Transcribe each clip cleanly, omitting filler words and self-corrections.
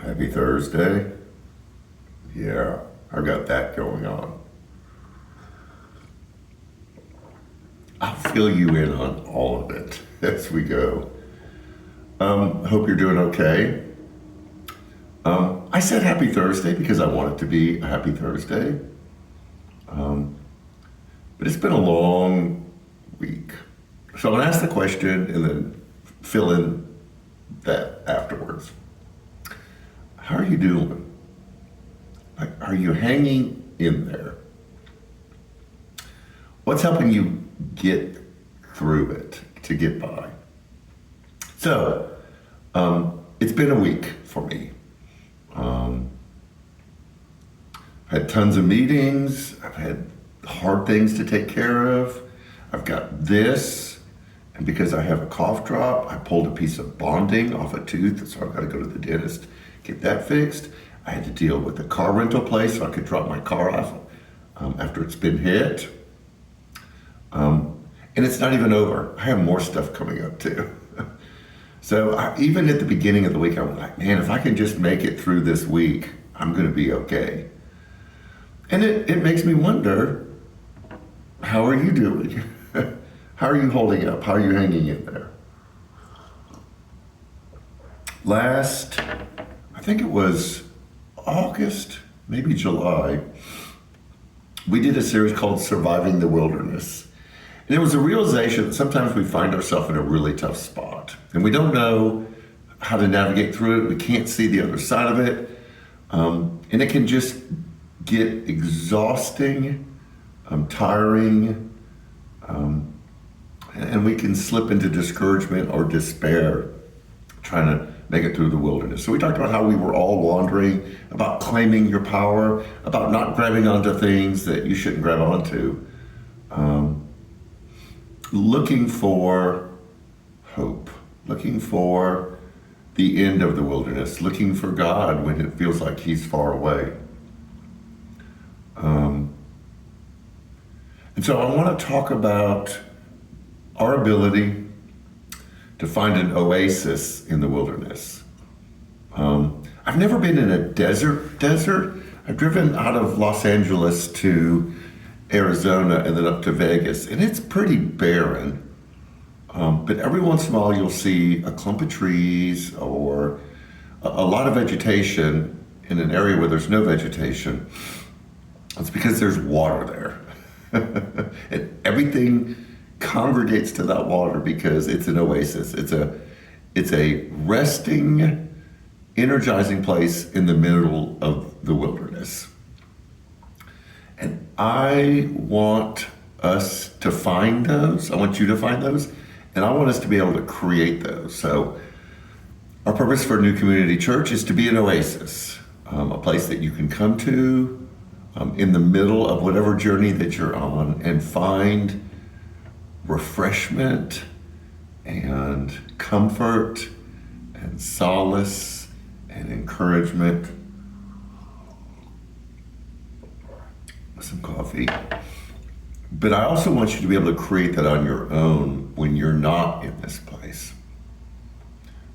Happy Thursday. Yeah, I got that going on. I'll fill you in on all of it as we go. Hope you're doing okay. I said happy Thursday because I want it to be a happy Thursday. But it's been a long week. So I'm going to ask the question and then fill in that afterwards. How are you doing? Are you hanging in there? What's helping you get through it, to get by? So, it's been a week for me. I've had tons of meetings. I've had hard things to take care of. I've got this, and because I have a cough drop, I pulled a piece of bonding off a tooth, so I've got to go to the dentist, get that fixed. I had to deal with the car rental place so I could drop my car off after it's been hit. And it's not even over. I have more stuff coming up too. So even at the beginning of the week, I was like, man, if I can just make it through this week, I'm going to be okay. And it makes me wonder, how are you doing? How are you holding up? How are you hanging in there? I think it was August, maybe July, we did a series called Surviving the Wilderness. And it was a realization that sometimes we find ourselves in a really tough spot and we don't know how to navigate through it. We can't see the other side of it. And it can just get exhausting, tiring, and we can slip into discouragement or despair trying to make it through the wilderness. So we talked about how we were all wandering, about claiming your power, about not grabbing onto things that you shouldn't grab onto, looking for hope, looking for the end of the wilderness, looking for God when it feels like He's far away. And so I want to talk about our ability to find an oasis in the wilderness. I've never been in a desert. I've driven out of Los Angeles to Arizona and then up to Vegas, and it's pretty barren. But every once in a while you'll see a clump of trees or a lot of vegetation in an area where there's no vegetation. It's because there's water there. And everything congregates to that water because it's an oasis. It's a resting, energizing place in the middle of the wilderness. And I want us to find those. I want you to find those. And I want us to be able to create those. So our purpose for New Community Church is to be an oasis, a place that you can come to in the middle of whatever journey that you're on and find refreshment and comfort and solace and encouragement. With some coffee. But I also want you to be able to create that on your own when you're not in this place.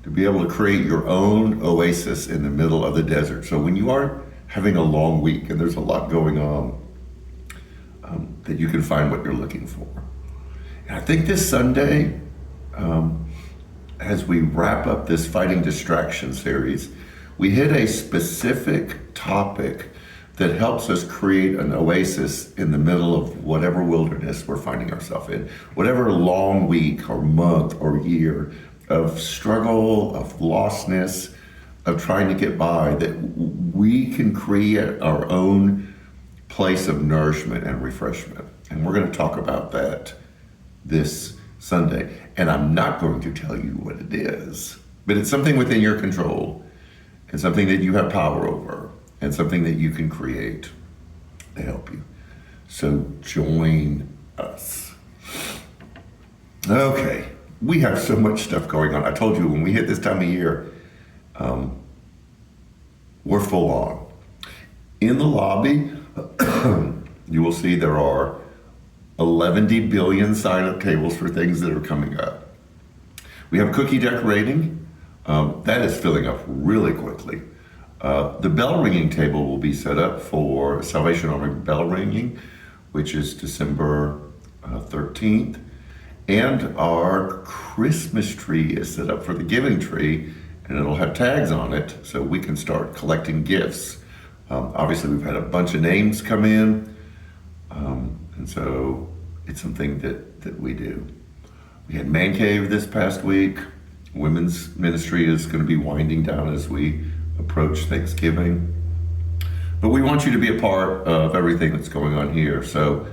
To be able to create your own oasis in the middle of the desert. So when you are having a long week and there's a lot going on, that you can find what you're looking for. And I think this Sunday, as we wrap up this Fighting Distraction series, we hit a specific topic that helps us create an oasis in the middle of whatever wilderness we're finding ourselves in, whatever long week or month or year of struggle, of lostness, of trying to get by, that we can create our own place of nourishment and refreshment. And we're going to talk about that this Sunday. And I'm not going to tell you what it is, but it's something within your control and something that you have power over and something that you can create to help you. So join us. Okay, we have so much stuff going on. I told you when we hit this time of year, we're full on. In the lobby, you will see there are 11 billion sign-up tables for things that are coming up. We have cookie decorating. That is filling up really quickly. The bell ringing table will be set up for Salvation Army bell ringing, which is December 13th. And our Christmas tree is set up for the giving tree, and it'll have tags on it so we can start collecting gifts. Obviously, we've had a bunch of names come in, and so it's something that we do. We had Man Cave this past week. Women's ministry is going to be winding down as we approach Thanksgiving. But we want you to be a part of everything that's going on here. So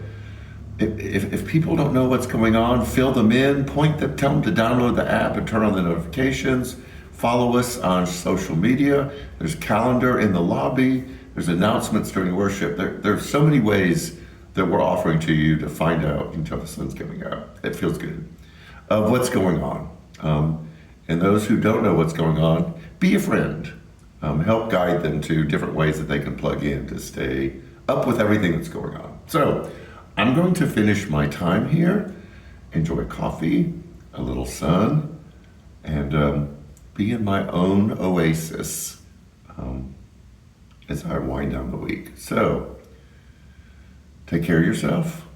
if people don't know what's going on, fill them in, tell them to download the app and turn on the notifications. Follow us on social media. There's a calendar in the lobby. There's announcements during worship. There's so many ways that we're offering to you to find out until the sun's coming out. It feels good. Of what's going on. And those who don't know what's going on, be a friend. Help guide them to different ways that they can plug in to stay up with everything that's going on. So I'm going to finish my time here, enjoy coffee, a little sun, and be in my own oasis as I wind down the week. So take care of yourself.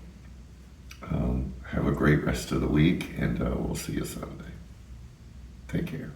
Have a great rest of the week, and we'll see you Sunday. Take care.